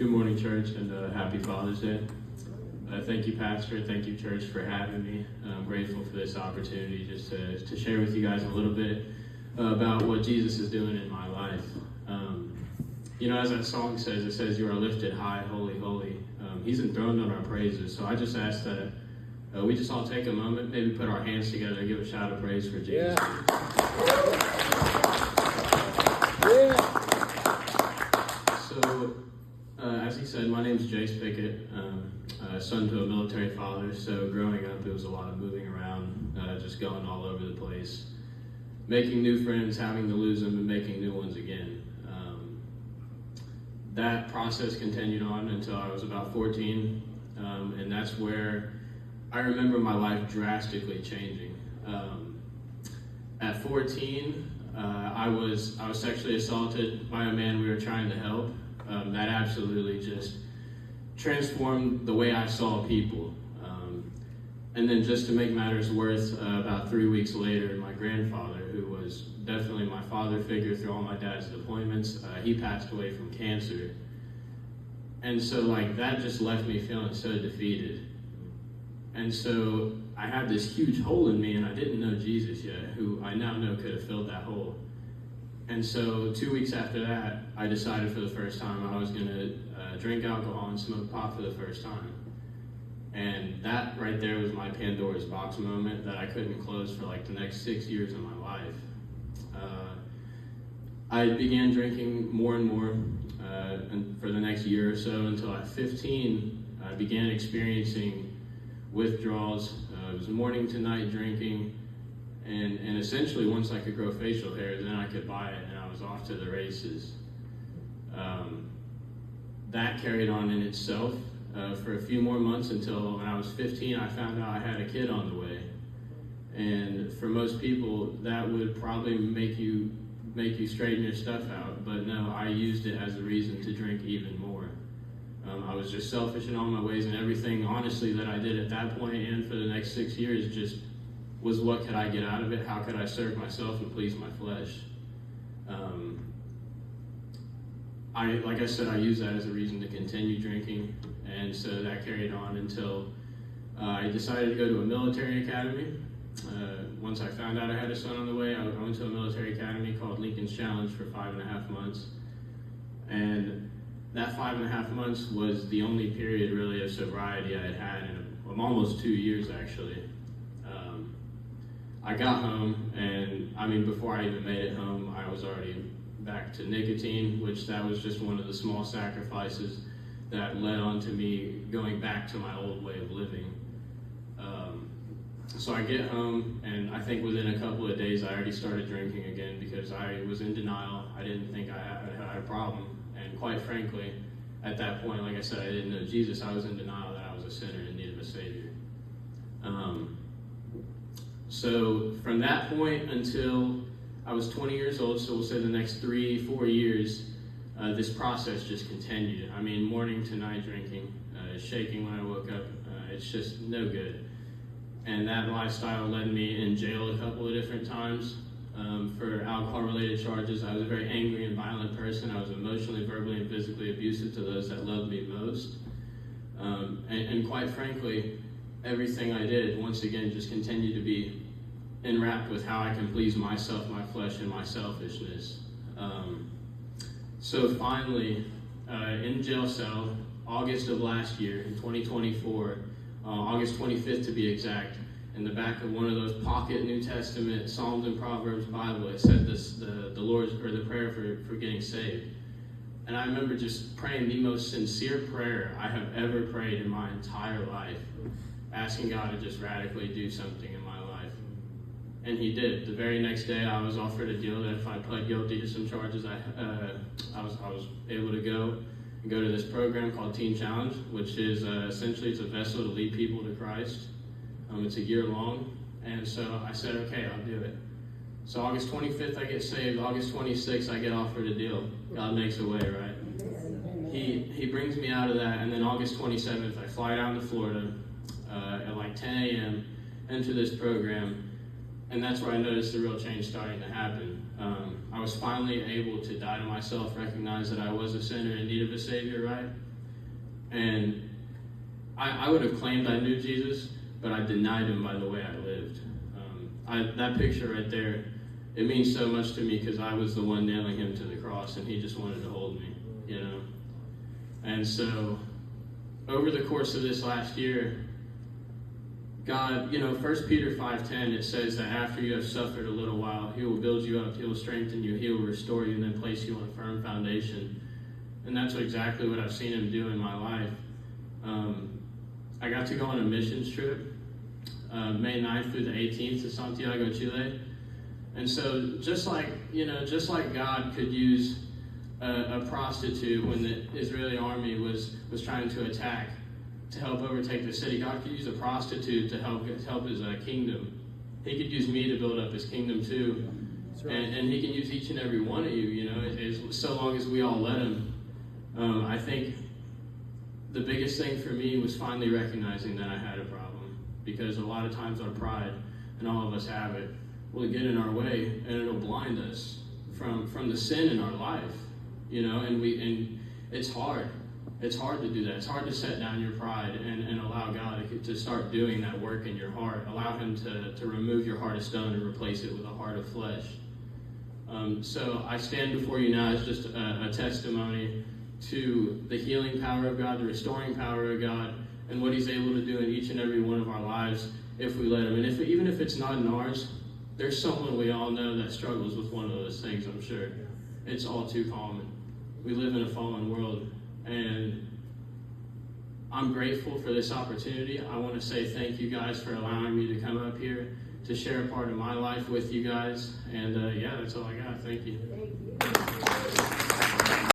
Good morning, church, and happy Father's Day. Thank you, Pastor. Thank you, church, for having me. I'm grateful for this opportunity just to share with you guys a little bit about what Jesus is doing in my life. As that song says, it says, "You are lifted high, holy, holy." He's enthroned on our praises. So I just ask that we just all take a moment, maybe put our hands together and give a shout of praise for Jesus. So, as he said, my name is Jayce Pickett, son to a military father. So growing up, it was a lot of moving around, just going all over the place, making new friends, having to lose them, and making new ones again. That process continued on until I was about 14, and that's where I remember my life drastically changing. At 14, I was sexually assaulted by a man we were trying to help. That absolutely just transformed the way I saw people. And then just to make matters worse, about 3 weeks later, my grandfather, who was definitely my father figure through all my dad's deployments, he passed away from cancer. And so that just left me feeling so defeated. And so I had this huge hole in me, and I didn't know Jesus yet, who I now know could have filled that hole. And so 2 weeks after that, I decided for the first time I was going to drink alcohol and smoke pot for the first time. And that right there was my Pandora's box moment that I couldn't close for the next 6 years of my life. I began drinking more and more and for the next year or so until at 15, I began experiencing withdrawals. It was morning to night drinking. And essentially, once I could grow facial hair, then I could buy it, and I was off to the races. That carried on in itself for a few more months until when I was 15, I found out I had a kid on the way. And for most people, that would probably make you straighten your stuff out. But no, I used it as a reason to drink even more. I was just selfish in all my ways, and everything, honestly, that I did at that point and for the next 6 years just was what could I get out of it? How could I serve myself and please my flesh? Like I said, I used that as a reason to continue drinking, and so that carried on until I decided to go to a military academy. Once I found out I had a son on the way, I went to a military academy called Lincoln's Challenge for 5.5 months. And that 5.5 months was the only period really of sobriety I had had in almost 2 years, actually. I got home, and before I even made it home, I was already back to nicotine, which that was just one of the small sacrifices that led on to me going back to my old way of living. So I get home, and I think within a couple of days, I already started drinking again because I was in denial. I didn't think I had a problem, and quite frankly, at that point, like I said, I didn't know Jesus. I was in denial that I was a sinner in need of a Savior. So from that point until I was 20 years old, so we'll say the next 3-4 years, this process just continued. Morning to night drinking, shaking when I woke up, it's just no good. And that lifestyle led me in jail a couple of different times for alcohol-related charges. I was a very angry and violent person. I was emotionally, verbally, and physically abusive to those that loved me most. And quite frankly, everything I did, once again, just continued to be enwrapped with how I can please myself, my flesh, and my selfishness. So finally, in jail cell, August of last year, in 2024, August 25th to be exact, in the back of one of those pocket New Testament Psalms and Proverbs Bible, it said the Lord's, or the prayer for getting saved. And I remember just praying the most sincere prayer I have ever prayed in my entire life, asking God to just radically do something in my life. And he did. The very next day, I was offered a deal that if I pled guilty to some charges, I was able to go to this program called Teen Challenge, which is essentially it's a vessel to lead people to Christ. It's a year long, and so I said, okay, I'll do it. So August 25th, I get saved. August 26th, I get offered a deal. God makes a way, right? He brings me out of that, and then August 27th, I fly down to Florida at 10 a.m., enter this program, and that's where I noticed the real change starting to happen. I was finally able to die to myself, recognize that I was a sinner in need of a Savior, right? And I would have claimed I knew Jesus, but I denied him by the way I lived. That picture right there, it means so much to me because I was the one nailing him to the cross, and he just wanted to hold me, you know. And so, over the course of this last year, God, you know, 1 Peter 5:10, it says that after you have suffered a little while, he will build you up, he will strengthen you, he will restore you, and then place you on a firm foundation. And that's exactly what I've seen him do in my life. I got to go on a missions trip, May 9th through the 18th to Santiago, Chile. And so just like God could use a prostitute when the Israeli army was trying to attack, to help overtake the city, God could use a prostitute to help his kingdom. He could use me to build up his kingdom too. Right. And he can use each and every one of you, you know, so long as we all let him. I think the biggest thing for me was finally recognizing that I had a problem, because a lot of times our pride, and all of us have it, will get in our way, and it'll blind us from the sin in our life, you know. And it's hard. It's hard to do that. It's hard to set down your pride and allow God to start doing that work in your heart. Allow him to remove your heart of stone and replace it with a heart of flesh. So I stand before you now as just a testimony to the healing power of God, the restoring power of God, and what he's able to do in each and every one of our lives if we let him. And even if it's not in ours, there's someone we all know that struggles with one of those things, I'm sure. It's all too common. We live in a fallen world, and I'm grateful for this opportunity. I want to say thank you guys for allowing me to come up here to share a part of my life with you guys. And yeah, that's all I got. Thank you. Thank you.